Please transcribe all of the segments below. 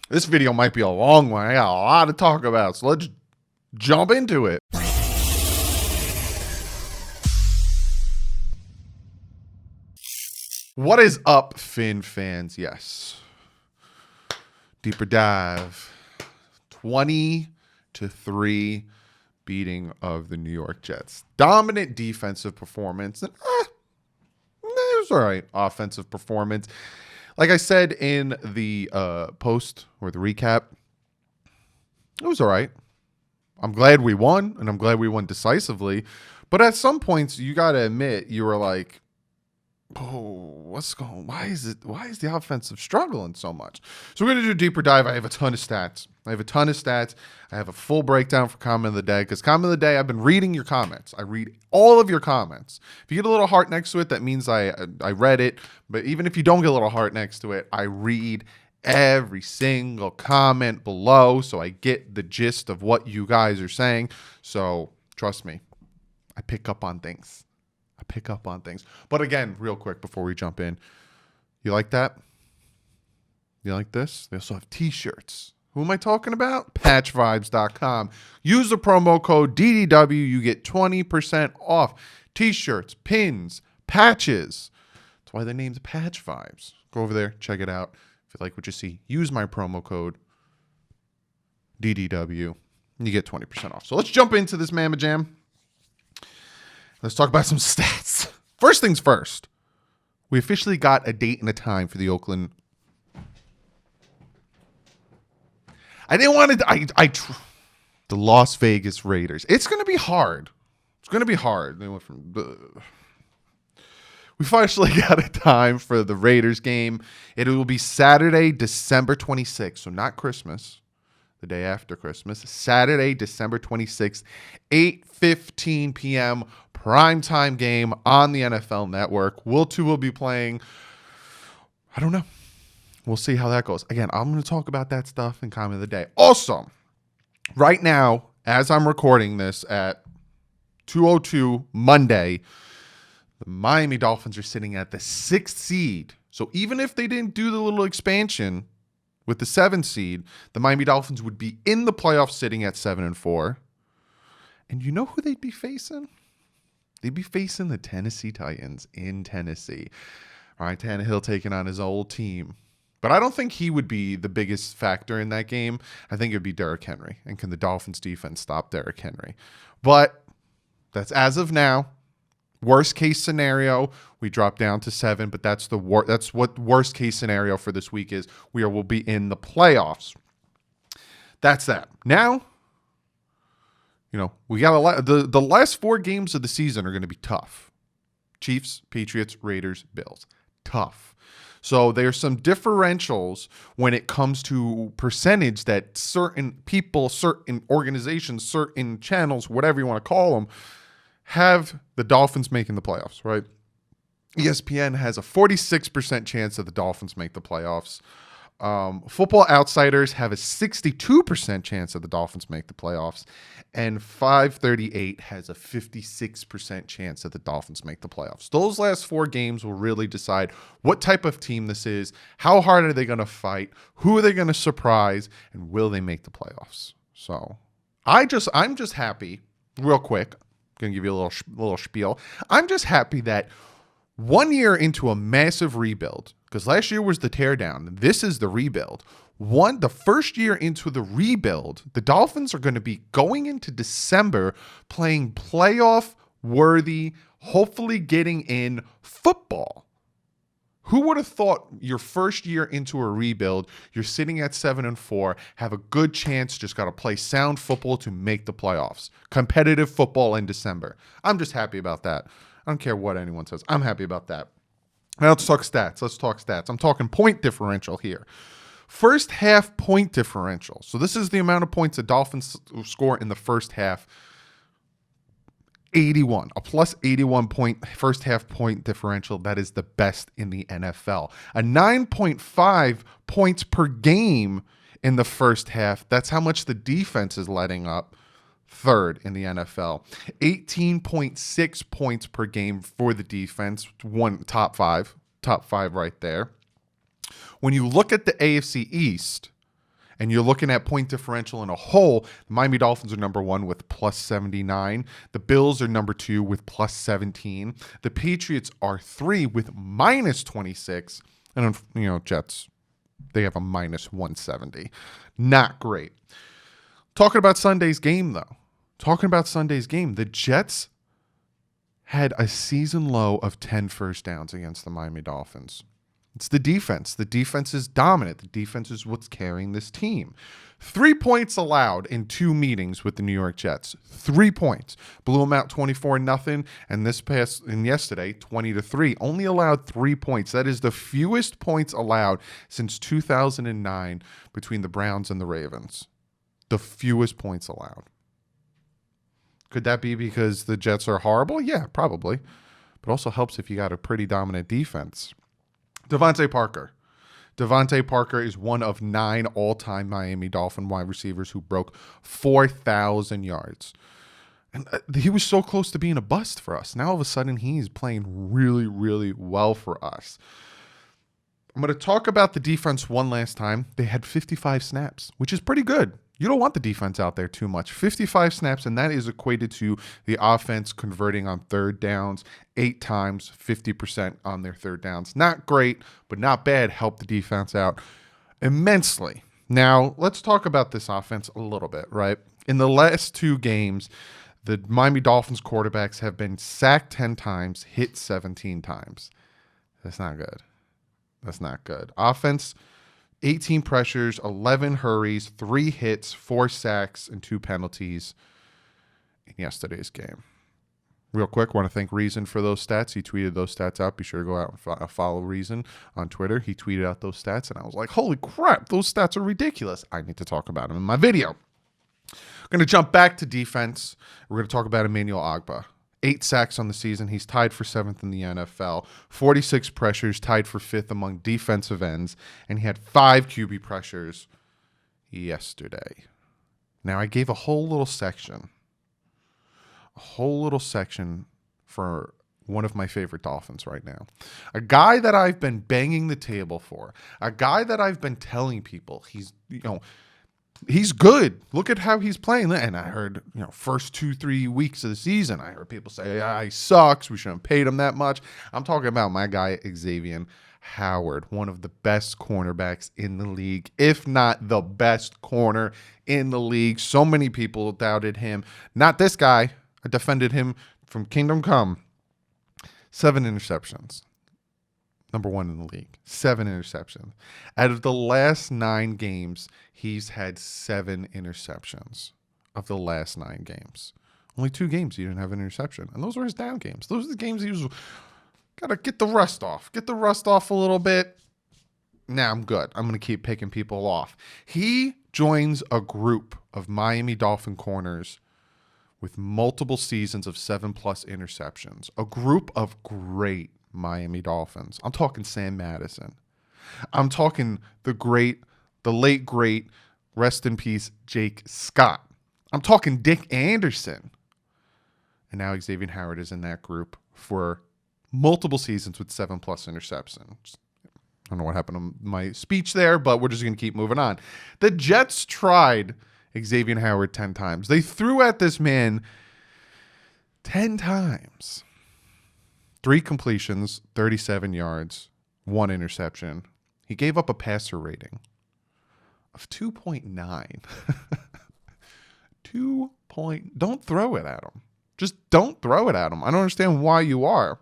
This video might be a long one. I got a lot to talk about, so let's jump into it. What is up, Finn fans? Yes. Deeper dive. 20-3 beating of the New York Jets. Dominant defensive performance. And, it was all right. Offensive performance. Like I said in the post or the recap, it was all right. I'm glad we won, and I'm glad we won decisively. But at some points, you got to admit, you were like, oh, why is the offensive struggling so much? So we're going to do a deeper dive. I have a ton of stats. I have a full breakdown for comment of the day, because comment of the day, I've been reading your comments. I read all of your comments. If you get a little heart next to it, that means I read it. But even if you don't get a little heart next to it, I read every single comment below, so I get the gist of what you guys are saying. So trust me, I pick up on things. But again, real quick before we jump in, you like that? You like this? They also have t-shirts. Who am I talking about? Patchvibes.com. Use the promo code DDW. You get 20% off t-shirts, pins, patches. That's why the name's Patch Vibes. Go over there, check it out. If you like what you see, use my promo code DDW. And you get 20% off. So let's jump into this Mamma Jam. Let's talk about some stats. First things first. We officially got a date and a time for the Oakland. I didn't want to. The Las Vegas Raiders. It's going to be hard. We officially got a time for the Raiders game. It will be Saturday, December 26th. So not Christmas. The day after Christmas. Saturday, December 26th, 8:15 p.m. primetime game on the NFL Network. Will be playing. I don't know. We'll see how that goes. Again, I'm going to talk about that stuff in comment of the day. Also, right now, as I'm recording this at 2:02 Monday, the Miami Dolphins are sitting at the 6th seed. So even if they didn't do the little expansion with the 7th seed, the Miami Dolphins would be in the playoffs sitting at 7-4. And you know who they'd be facing? They'd be facing the Tennessee Titans in Tennessee. All right, Tannehill taking on his old team. But I don't think he would be the biggest factor in that game. I think it would be Derrick Henry. And can the Dolphins defense stop Derrick Henry? But that's as of now. Worst case scenario, we drop down to 7, but that's what worst case scenario for this week is. Will be in the playoffs. That's that. Now, we got a lot. The last 4 games of the season are going to be tough. Chiefs, Patriots, Raiders, Bills. Tough. So there's some differentials when it comes to percentage that certain people, certain organizations, certain channels, whatever you want to call them, have the Dolphins making the playoffs, right? ESPN has a 46% chance that the Dolphins make the playoffs. Football Outsiders have a 62% chance that the Dolphins make the playoffs. And 538 has a 56% chance that the Dolphins make the playoffs. Those last 4 games will really decide what type of team this is, how hard are they going to fight, who are they going to surprise, and will they make the playoffs? So I'm just happy, real quick, going to give you a little spiel. I'm just happy that 1 year into a massive rebuild, because last year was the teardown. This is the rebuild. The first year into the rebuild, the Dolphins are going to be going into December playing playoff-worthy, hopefully getting in football. Who would have thought your first year into a rebuild, you're sitting at 7-4, have a good chance, just got to play sound football to make the playoffs. Competitive football in December. I'm just happy about that. I don't care what anyone says. I'm happy about that. Now let's talk stats. I'm talking point differential here. First half point differential. So this is the amount of points the Dolphins score in the first half. 81, a plus 81 point first half point differential. That is the best in the NFL. A 9.5 points per game in the first half. That's how much the defense is letting up. Third in the NFL. 18.6 points per game for the defense. Top five right there. When you look at the AFC East, and you're looking at point differential in a whole, the Miami Dolphins are number 1 with plus 79. The Bills are number 2 with plus 17. The Patriots are 3 with minus 26. And, Jets, they have a minus 170. Not great. Talking about Sunday's game, though. The Jets had a season low of 10 first downs against the Miami Dolphins. It's the defense. The defense is dominant. The defense is what's carrying this team. 3 points allowed in 2 meetings with the New York Jets. 3 points. Blew them out 24-0, and yesterday 20-3. Only allowed 3 points. That is the fewest points allowed since 2009 between the Browns and the Ravens. The fewest points allowed. Could that be because the Jets are horrible? Yeah, probably. But also helps if you got a pretty dominant defense. Devonte Parker is one of 9 all-time Miami Dolphin wide receivers who broke 4,000 yards. And he was so close to being a bust for us. Now all of a sudden he's playing really, really well for us. I'm going to talk about the defense one last time. They had 55 snaps, which is pretty good. You don't want the defense out there too much. 55 snaps, and that is equated to the offense converting on third downs 8 times, 50% on their third downs. Not great, but not bad. Helped the defense out immensely. Now, let's talk about this offense a little bit, right? In the last 2 games, the Miami Dolphins quarterbacks have been sacked 10 times, hit 17 times. That's not good. Offense, 18 pressures, 11 hurries, 3 hits, 4 sacks, and 2 penalties in yesterday's game. Real quick, want to thank Reason for those stats. He tweeted those stats out. Be sure to go out and follow Reason on Twitter. He tweeted out those stats, and I was like, holy crap, those stats are ridiculous. I need to talk about them in my video. I'm going to jump back to defense. We're going to talk about Emmanuel Ogbah. 8 sacks on the season. He's tied for 7th in the NFL. 46 pressures, tied for 5th among defensive ends. And he had 5 QB pressures yesterday. Now, I gave a whole little section for one of my favorite Dolphins right now. A guy that I've been banging the table for. A guy that I've been telling people he's good. Look at how he's playing. And I heard, first 2-3 weeks of the season, I heard people say, yeah, he sucks. We shouldn't have paid him that much. I'm talking about my guy, Xavier Howard, one of the best cornerbacks in the league, if not the best corner in the league. So many people doubted him. Not this guy. I defended him from Kingdom Come. 7 interceptions. Number 1 in the league. 7 interceptions. Out of the last 9 games, he's had 7 interceptions of the last 9 games. Only 2 games he didn't have an interception. And those were his down games. Those are the games he was got to get the rust off. Get the rust off a little bit. Nah, I'm good. I'm going to keep picking people off. He joins a group of Miami Dolphin corners with multiple seasons of 7+ interceptions. A group of great Miami Dolphins. I'm talking Sam Madison. I'm talking the late great, rest in peace, Jake Scott. I'm talking Dick Anderson. And now Xavier Howard is in that group for multiple seasons with 7+ interceptions. I don't know what happened to my speech there, but we're just going to keep moving on. The Jets tried Xavier Howard 10 times. They threw at this man 10 times. 3 completions, 37 yards, 1 interception. He gave up a passer rating of 2.9. Don't throw it at him. Just don't throw it at him. I don't understand why you are.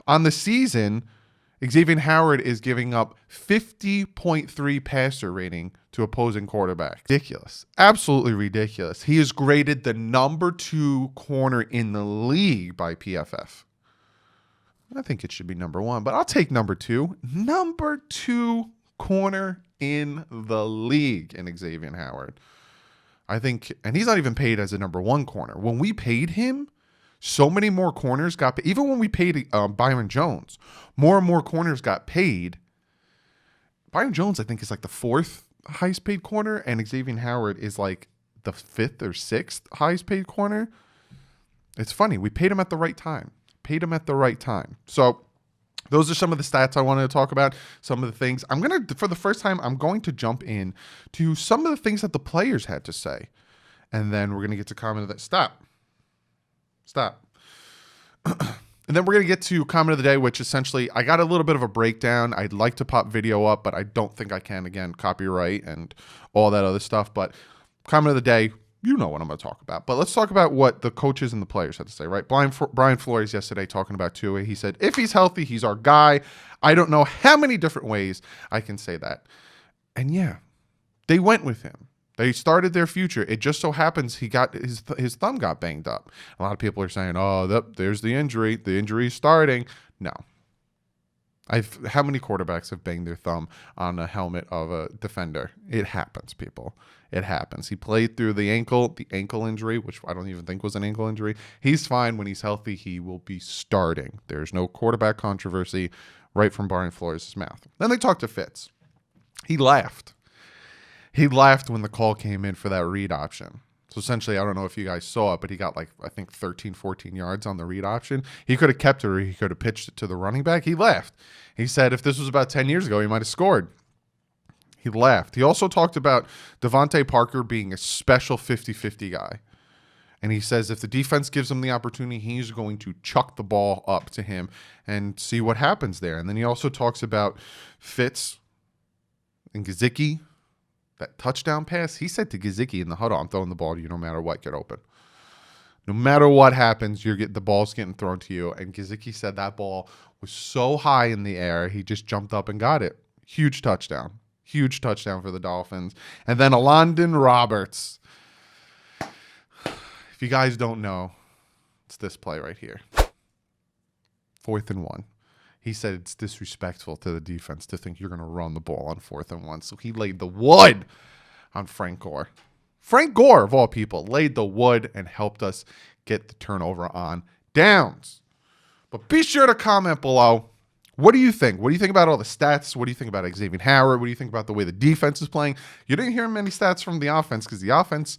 On the season, Xavier Howard is giving up 50.3 passer rating to opposing quarterbacks. Ridiculous. Absolutely ridiculous. He is graded the number 2 corner in the league by PFF. I think it should be number 1, but I'll take number 2. Number 2 corner in the league in Xavier Howard. I think, and he's not even paid as a number 1 corner. When we paid him, so many more corners got paid. Even when we paid Byron Jones, more and more corners got paid. Byron Jones, I think, is like the 4th highest paid corner, and Xavier Howard is like the 5th or 6th highest paid corner. It's funny. We paid him at the right time. So those are some of the stats I wanted to talk about. Some of the things for the first time, I'm going to jump in to some of the things that the players had to say. And then we're going to get to comment of that. Stop. And then we're going to get to comment of the day, which essentially I got a little bit of a breakdown. I'd like to pop video up, but I don't think I can. Again, copyright and all that other stuff. But comment of the day, you know what I'm going to talk about. But let's talk about what the coaches and the players had to say, right? Brian Flores yesterday talking about Tua. He said, if he's healthy, he's our guy. I don't know how many different ways I can say that. And yeah, they went with him. They started their future. It just so happens he got his thumb got banged up. A lot of people are saying, oh, there's the injury. The injury is starting. No. How many quarterbacks have banged their thumb on a helmet of a defender? It happens, people. It happens. He played through the ankle injury, which I don't even think was an ankle injury. He's fine. When he's healthy, he will be starting. There's no quarterback controversy right from Brian Flores' mouth. Then they talked to Fitz. He laughed. He laughed when the call came in for that read option. So essentially, I don't know if you guys saw it, but he got I think 13, 14 yards on the read option. He could have kept it or he could have pitched it to the running back. He laughed. He said if this was about 10 years ago, he might have scored. He laughed. He also talked about Devonte Parker being a special 50-50 guy. And he says if the defense gives him the opportunity, he's going to chuck the ball up to him and see what happens there. And then he also talks about Fitz and Gesicki. That touchdown pass, he said to Gesicki in the huddle, I'm throwing the ball to you no matter what, get open. No matter what happens, the ball's getting thrown to you. And Gesicki said that ball was so high in the air, he just jumped up and got it. Huge touchdown. Huge touchdown for the Dolphins. And then Alondon Roberts. If you guys don't know, it's this play right here. 4th and 1. He said it's disrespectful to the defense to think you're going to run the ball on 4th and 1. So he laid the wood on Frank Gore. Frank Gore, of all people, laid the wood and helped us get the turnover on downs. But be sure to comment below. What do you think? What do you think about all the stats? What do you think about Xavier Howard? What do you think about the way the defense is playing? You didn't hear many stats from the offense because the offense,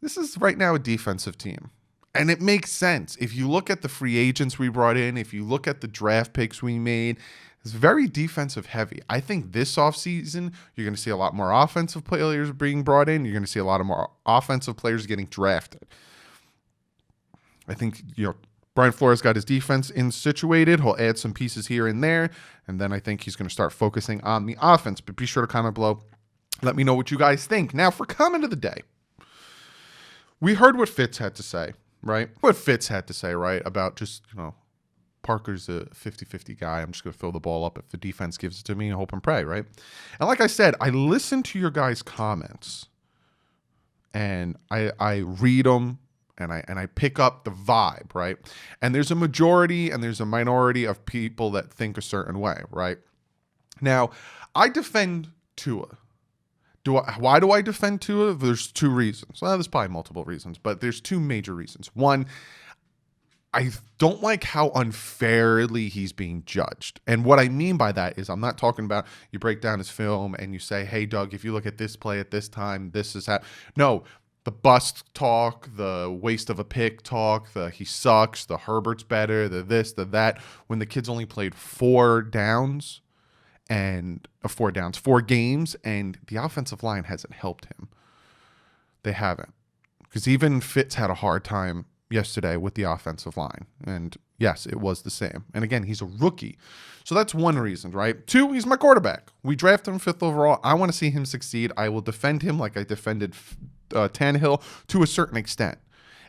this is right now a defensive team. And it makes sense. If you look at the free agents we brought in, if you look at the draft picks we made, it's very defensive heavy. I think this offseason, you're going to see a lot more offensive players being brought in. You're going to see a lot of more offensive players getting drafted. I think, Brian Flores got his defense situated. He'll add some pieces here and there. And then I think he's going to start focusing on the offense. But be sure to comment below. Let me know what you guys think. Now, for comment of the day, we heard what Fitz had to say. Right? What Fitz had to say, right? About just, Parker's a 50-50 guy. I'm just going to throw the ball up if the defense gives it to me and hope and pray, right? And like I said, I listen to your guys' comments and I read them and I pick up the vibe, right? And there's a majority and there's a minority of people that think a certain way, right? Now, I defend Tua. Why do I defend Tua? There's 2 reasons. Well, there's probably multiple reasons, but there's 2 major reasons. One, I don't like how unfairly he's being judged. And what I mean by that is I'm not talking about you break down his film and you say, hey, Doug, if you look at this play at this time, this is how. No, the bust talk, the waste of a pick talk, the he sucks, the Herbert's better, the this, the that. When the kid's only played 4 games, and the offensive line hasn't helped him. They haven't. Because even Fitz had a hard time yesterday with the offensive line. And yes, it was the same. And again, he's a rookie. So that's one reason, right? 2, he's my quarterback. We drafted him 5th overall. I want to see him succeed. I will defend him like I defended Tannehill to a certain extent.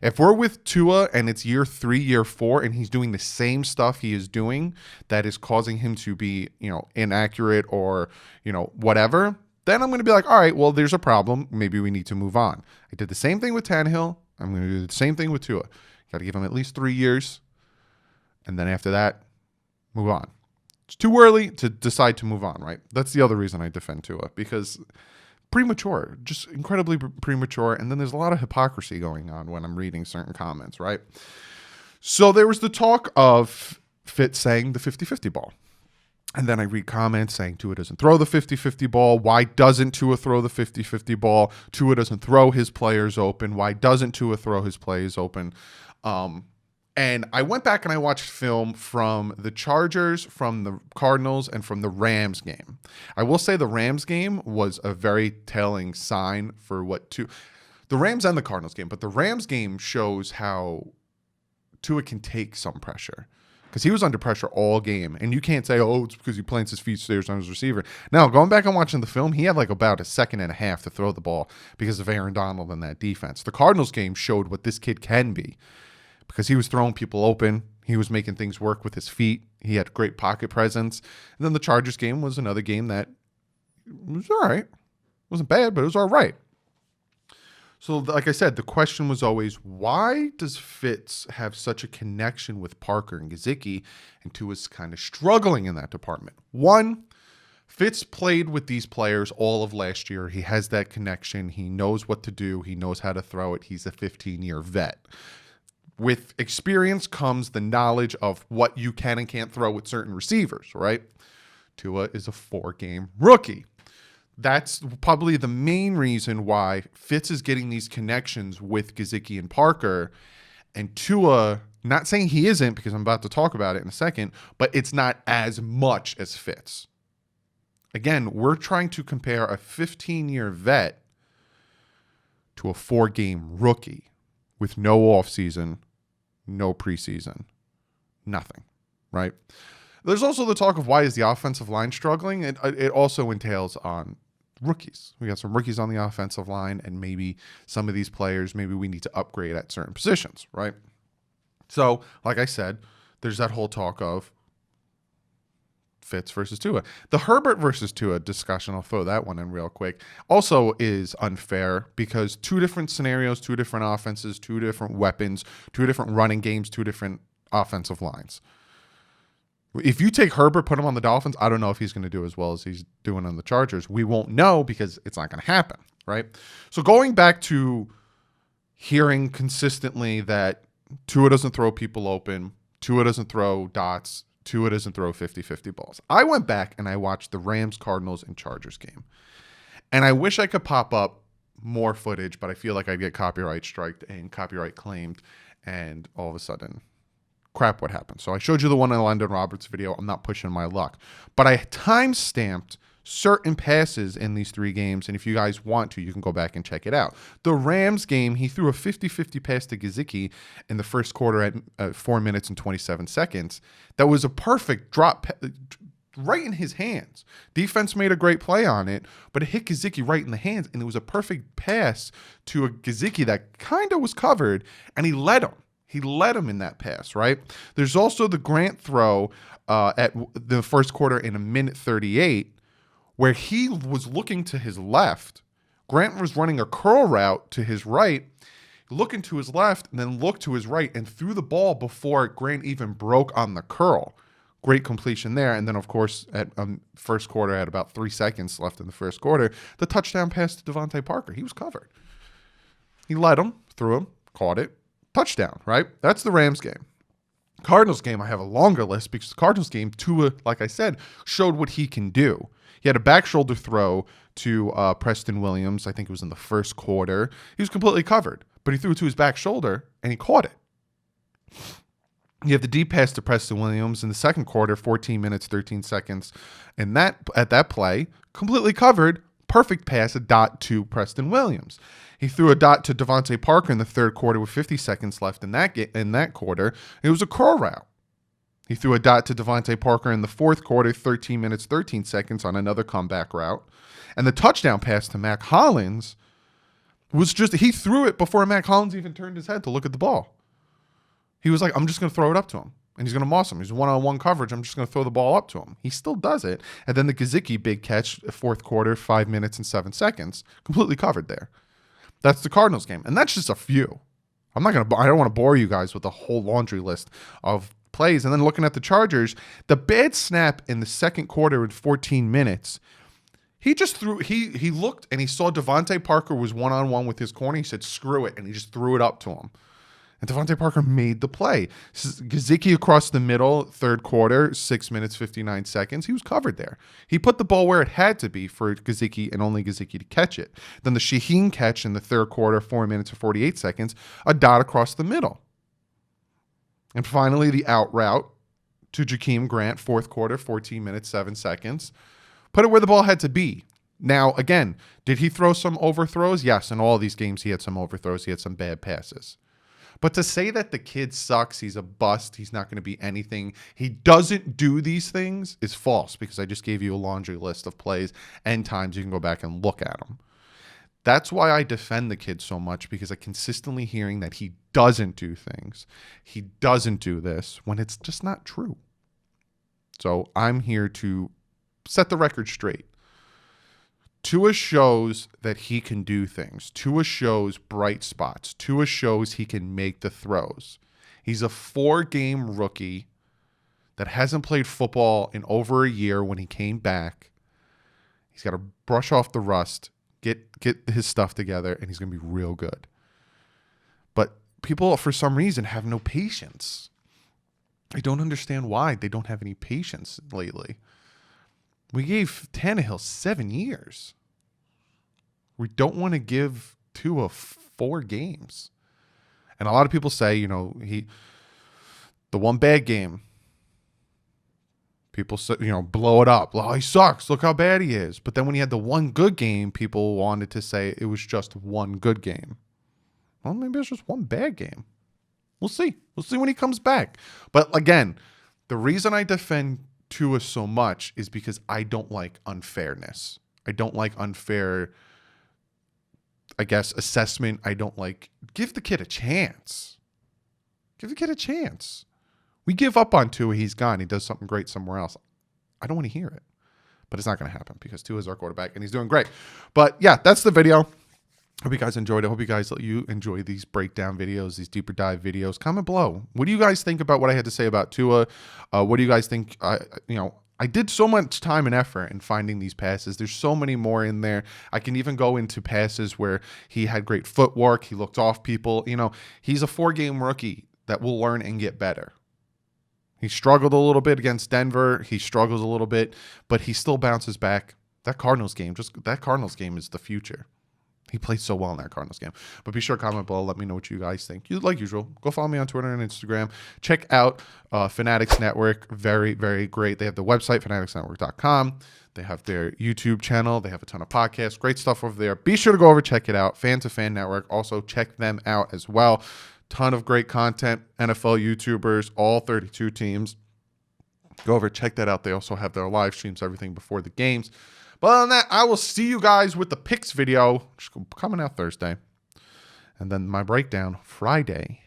If we're with Tua and it's year 3, year 4, and he's doing the same stuff he is doing that is causing him to be, inaccurate or, whatever, then I'm going to be like, all right, well, there's a problem. Maybe we need to move on. I did the same thing with Tannehill. I'm going to do the same thing with Tua. Got to give him at least 3 years. And then after that, move on. It's too early to decide to move on, right? That's the other reason I defend Tua, because premature, just incredibly premature. And then there's a lot of hypocrisy going on when I'm reading certain comments, right? So there was the talk of Fitz saying the 50-50 ball. And then I read comments saying Tua doesn't throw the 50-50 ball. Why doesn't Tua throw the 50-50 ball? Tua doesn't throw his players open. Why doesn't Tua throw his plays open? And I went back and I watched film from the Chargers, from the Cardinals, and from the Rams game. I will say the Rams game was a very telling sign for the Rams and the Cardinals game, but the Rams game shows how Tua can take some pressure. Because he was under pressure all game. And you can't say, oh, it's because he plants his feet stairs on his receiver. Now, going back and watching the film, he had like about a second and a half to throw the ball because of Aaron Donald and that defense. The Cardinals game showed what this kid can be because he was throwing people open. He was making things work with his feet. He had great pocket presence. And then the Chargers game was another game that was all right. It wasn't bad, but it was all right. So, like I said, the question was always, why does Fitz have such a connection with Parker and Gesicki, and Tua's kind of struggling in that department? One, Fitz played with these players all of last year. He has that connection. He knows what to do. He knows how to throw it. He's a 15-year vet. With experience comes the knowledge of what you can and can't throw with certain receivers, right? Tua is a 4-game rookie. That's probably the main reason why Fitz is getting these connections with Gesicki and Parker, and Tua, not saying he isn't because I'm about to talk about it in a second, but it's not as much as Fitz. Again, we're trying to compare a 15-year vet to a 4-game rookie with no offseason, no preseason, nothing, right? There's also the talk of why is the offensive line struggling. It also entails on rookies. We got some rookies on the offensive line, and maybe some of these players, maybe we need to upgrade at certain positions, right? So, like I said, there's that whole talk of Fitz versus Tua. The Herbert versus Tua discussion, I'll throw that one in real quick, also is unfair because 2 different scenarios, 2 different offenses, 2 different weapons, 2 different running games, 2 different offensive lines. If you take Herbert, put him on the Dolphins, I don't know if he's going to do as well as he's doing on the Chargers. We won't know because it's not going to happen, right? So going back to hearing consistently that Tua doesn't throw people open, Tua doesn't throw dots, Tua doesn't throw 50-50 balls. I went back and I watched the Rams, Cardinals, and Chargers game. And I wish I could pop up more footage, but I feel like I'd get copyright striked and copyright claimed, and all of a sudden crap would happen. So I showed you the one in the London Roberts video. I'm not pushing my luck. But I time-stamped certain passes in these 3 games, and if you guys want to, you can go back and check it out. The Rams game, he threw a 50-50 pass to Gesicki in the first quarter at 4 minutes and 27 seconds. That was a perfect drop right in his hands. Defense made a great play on it, but it hit Gesicki right in the hands, and it was a perfect pass to a Gesicki that kind of was covered, and he led him. He led him in that pass, right? There's also the Grant throw at the first quarter in 1:38 where he was looking to his left. Grant was running a curl route to his right, looking to his left, and then looked to his right and threw the ball before Grant even broke on the curl. Great completion there. And then, of course, at first quarter, at about 3 seconds left in the first quarter, the touchdown pass to Devonte Parker. He was covered. He led him, threw him, caught it. Touchdown, right? That's the Rams game. Cardinals game, I have a longer list because the Cardinals game, Tua, like I said, showed what he can do. He had a back shoulder throw to Preston Williams. I think it was in the first quarter. He was completely covered, but he threw it to his back shoulder and he caught it. You have the deep pass to Preston Williams in the second quarter, 14 minutes, 13 seconds. And at that play, completely covered, perfect pass, a dot to Preston Williams. He threw a dot to Devonte Parker in the third quarter with 50 seconds left in that quarter. It was a curl route. He threw a dot to Devonte Parker in the fourth quarter, 13 minutes, 13 seconds on another comeback route. And the touchdown pass to Mac Hollins was he threw it before Mac Hollins even turned his head to look at the ball. He was like, I'm just going to throw it up to him. And he's going to moss him. He's one-on-one coverage. I'm just going to throw the ball up to him. He still does it. And then the Gesicki big catch, fourth quarter, 5 minutes and 7 seconds, completely covered there. That's the Cardinals game. And that's just a few. I don't want to bore you guys with a whole laundry list of plays. And then looking at the Chargers, the bad snap in the second quarter in 14 minutes, he just threw, he looked and he saw Devonte Parker was one-on-one with his corner. He said, screw it. And he just threw it up to him. And Devonte Parker made the play. Gesicki across the middle, third quarter, 6 minutes, 59 seconds. He was covered there. He put the ball where it had to be for Gesicki and only Gesicki to catch it. Then the Shaheen catch in the third quarter, 4 minutes and 48 seconds, a dot across the middle. And finally, the out route to Jakeem Grant, fourth quarter, 14 minutes, 7 seconds. Put it where the ball had to be. Now, again, did he throw some overthrows? Yes, in all these games, he had some overthrows. He had some bad passes. But to say that the kid sucks, he's a bust, he's not going to be anything, he doesn't do these things is false, because I just gave you a laundry list of plays and times you can go back and look at them. That's why I defend the kid so much, because I'm consistently hearing that he doesn't do things. He doesn't do this when it's just not true. So I'm here to set the record straight. Tua shows that he can do things. Tua shows bright spots. Tua shows he can make the throws. He's a 4-game rookie that hasn't played football in over a year when he came back. He's got to brush off the rust, get his stuff together, and he's going to be real good. But people, for some reason, have no patience. I don't understand why they don't have any patience lately. We gave Tannehill 7 years. We don't want to give Tua 4 games. And a lot of people say, the one bad game, people say, blow it up. Oh, he sucks. Look how bad he is. But then when he had the one good game, people wanted to say it was just one good game. Well, maybe it's just one bad game. We'll see. We'll see when he comes back. But again, the reason I defend Tua so much is because I don't like unfairness. I don't like unfair, assessment. I don't like, give the kid a chance. Give the kid a chance. We give up on Tua, he's gone. He does something great somewhere else. I don't want to hear it. But it's not going to happen because Tua is our quarterback and he's doing great. But yeah, that's the video. Hope you guys enjoyed it. Hope you enjoy these breakdown videos, these deeper dive videos. Comment below. What do you guys think about what I had to say about Tua? What do you guys think? I did so much time and effort in finding these passes. There's so many more in there. I can even go into passes where he had great footwork. He looked off people. He's a 4-game rookie that will learn and get better. He struggled a little bit against Denver. He struggles a little bit, but he still bounces back. That Cardinals game is the future. He played so well in that Cardinals game. But be sure to comment below. Let me know what you guys think. Like usual, go follow me on Twitter and Instagram. Check out Fanatics Network. Very, very great. They have the website, fanaticsnetwork.com. They have their YouTube channel. They have a ton of podcasts. Great stuff over there. Be sure to go over, check it out. Fan to Fan Network. Also, check them out as well. Ton of great content. NFL YouTubers, all 32 teams. Go over, check that out. They also have their live streams, everything before the games. But other than that, I will see you guys with the picks video, which is coming out Thursday. And then my breakdown Friday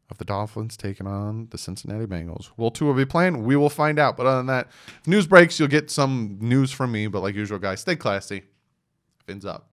of the Dolphins taking on the Cincinnati Bengals. Will Tua be playing? We will find out. But other than that, if news breaks, you'll get some news from me. But like usual, guys, stay classy. Fins up.